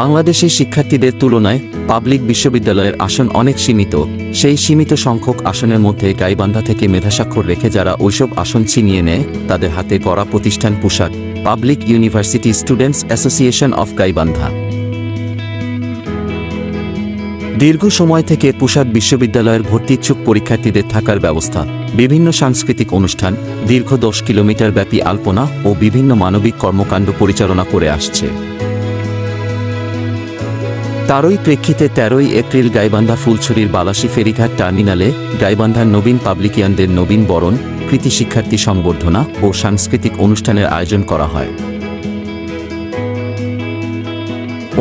বাংলাদেশের শিক্ষার্থীদের তুলনায় পাবলিক বিশ্ববিদ্যালয়ের আসন অনেক সীমিত। সেই সীমিত সংখ্যক আসনের মধ্যে গাইবান্ধা থেকে মেধাস্বাক্ষর রেখে যারা ওইসব আসন ছিনিয়ে নেয় তাদের হাতে করা প্রতিষ্ঠান পোশাক public university students association of Gaibandha. দীর্ঘ সময় থেকে পোশাক বিশ্ববিদ্যালয়ের ভর্তিচ্ছুক পরীক্ষার্থীদের থাকার ব্যবস্থা, বিভিন্ন সাংস্কৃতিক অনুষ্ঠান, দীর্ঘ 10 কিলোমিটার ব্যাপী আলপনা ও বিভিন্ন মানবিক কর্মকাণ্ড পরিচালনা করে আসছে। তারই প্রেক্ষিতে 13 এপ্রিল গাইবান্ধা ফুলছড়ির বালাসী ফেরিঘাট টার্মিনালে গাইবান্ধার নবীন পাবলিকিয়ানদের নবীন বরণ, কৃতি শিক্ষার্থী সংবর্ধনা ও সাংস্কৃতিক অনুষ্ঠানের আয়োজন করা হয়।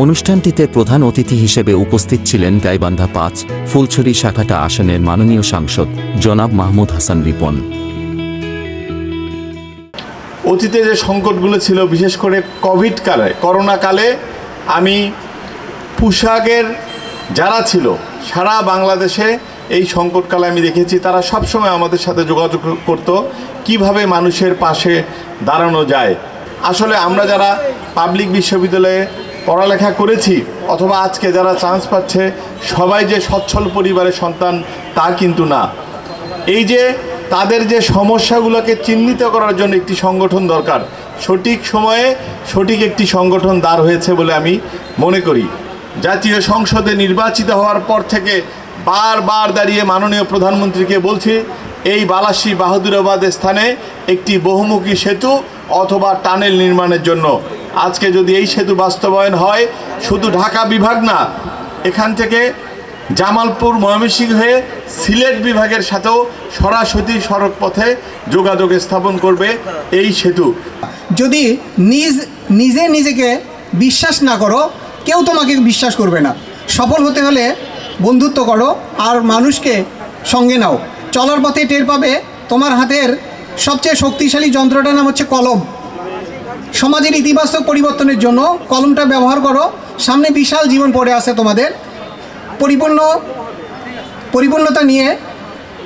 অনুষ্ঠানটিতে প্রধান অতিথি হিসেবে উপস্থিত ছিলেন গাইবান্ধা 5 ফুলছড়ি শাখাটা আসনের মাননীয় সাংসদ জনাব মাহমুদ হাসান রিপন। অতীতে যে সংকটগুলো ছিল, বিশেষ করে কোভিড কালে, করোনা কালে, আমি পোশাকের যারা ছিল সারা বাংলাদেশে এই সংকটকালে আমি দেখেছি তারা সবসময় আমাদের সাথে যোগাযোগ করত কিভাবে মানুষের পাশে দাঁড়ানো যায়। আসলে আমরা যারা পাবলিক বিশ্ববিদ্যালয়ে পড়ালেখা করেছি অথবা আজকে যারা চান্স পাচ্ছে সবাই যে সচ্ছল পরিবারের সন্তান তা কিন্তু না। এই যে তাদের যে সমস্যাগুলোকে চিহ্নিত করার জন্য একটি সংগঠন দরকার, সঠিক সময়ে সঠিক একটি সংগঠন দাঁড় হয়েছে বলে আমি মনে করি। জাতীয় সংসদে নির্বাচিত হওয়ার পর থেকে বারবার দাঁড়িয়ে মাননীয় প্রধানমন্ত্রীকে বলছি এই বালাসী বাহাদুরাবাদ স্থানে একটি বহুমুখী সেতু অথবা টানেল নির্মাণের জন্য। আজকে যদি এই সেতু বাস্তবায়ন হয়, শুধু ঢাকা বিভাগ না, এখান থেকে জামালপুর ময়মনসিংহ হয়ে সিলেট বিভাগের সাথেও সরাসরি সড়ক পথে যোগাযোগ স্থাপন করবে এই সেতু। যদি নিজে নিজেকে বিশ্বাস না করো, কেউ তোমাকে বিশ্বাস করবে না। সফল হতে হলে বন্ধুত্ব করো আর মানুষকে সঙ্গে নাও। চলার পথে টের পাবে তোমার হাতের সবচেয়ে শক্তিশালী যন্ত্রটার নাম হচ্ছে কলম। সমাজের ইতিবাচক পরিবর্তনের জন্য কলমটা ব্যবহার করো। সামনে বিশাল জীবন পড়ে আছে তোমাদের। পরিপূর্ণতা নিয়ে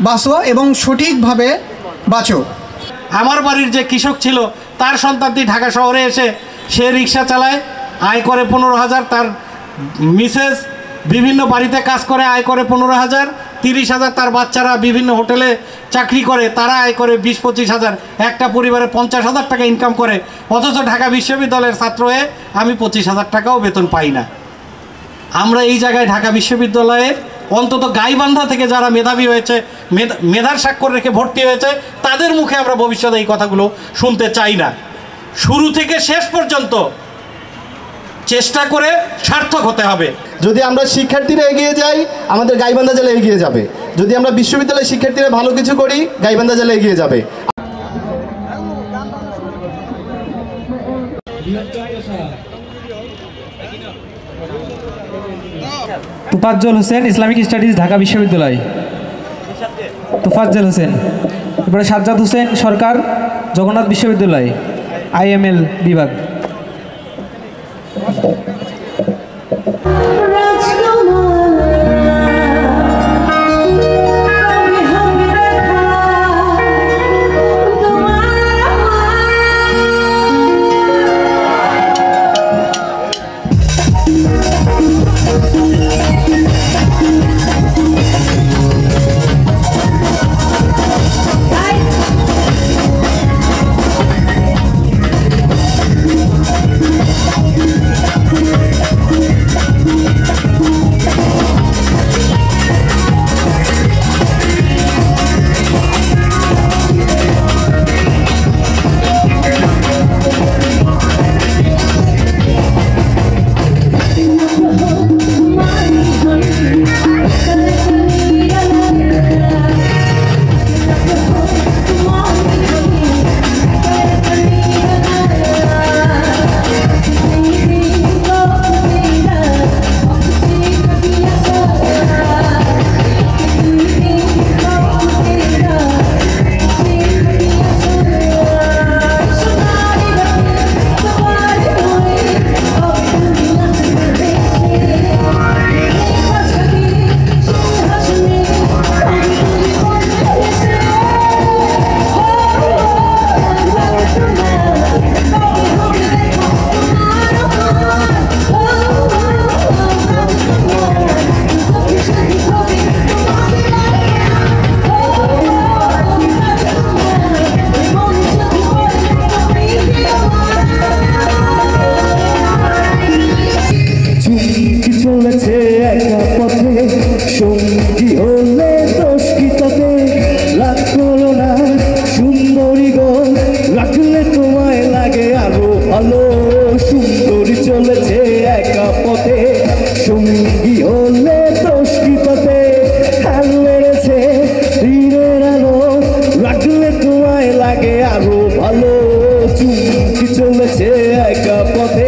বাঁচো এবং সঠিকভাবে বাঁচো। আমার বাড়ির যে কৃষক ছিল তার সন্তানটি ঢাকা শহরে এসে সে রিক্সা চালায়, আয় করে 15,000। তার মিসেস বিভিন্ন বাড়িতে কাজ করে, আয় করে 15,000, 30,000। তার বাচ্চারা বিভিন্ন হোটেলে চাকরি করে, তারা আয় করে 20-25,000। একটা পরিবারে 50,000 টাকা ইনকাম করে, অথচ ঢাকা বিশ্ববিদ্যালয়ের ছাত্র হয়ে আমি 25,000 টাকাও বেতন পাই না। আমরা এই জায়গায় ঢাকা বিশ্ববিদ্যালয়ে অন্তত গাইবান্ধা থেকে যারা মেধাবী হয়েছে, মেধার স্বাক্ষর রেখে ভর্তি হয়েছে, তাদের মুখে আমরা ভবিষ্যতে এই কথাগুলো শুনতে চাই না। শুরু থেকে শেষ পর্যন্ত চেষ্টা করে সার্থক হতে হবে। যদি আমরা শিক্ষার্থীরা এগিয়ে যাই, আমাদের গাইবান্ধা জেলা এগিয়ে যাবে। যদি আমরা বিশ্ববিদ্যালয়ের শিক্ষার্থীরা ভালো কিছু করি, গাইবান্ধা জেলা এগিয়ে যাবে। তোফাজ্জল হোসেন, ইসলামিক স্টাডিজ, ঢাকা বিশ্ববিদ্যালয়। তোফাজ্জল হোসেন। এরপরে সাজ্জাদ হোসেন সরকার, জগন্নাথ বিশ্ববিদ্যালয়, IML বিভাগ। পথে সঙ্গী হলে দোষ কি পথে হাল মেরেছে দিনের আলো রাখলে তোমায় লাগে আরো ভালো চুমকি চলেছে একা পথে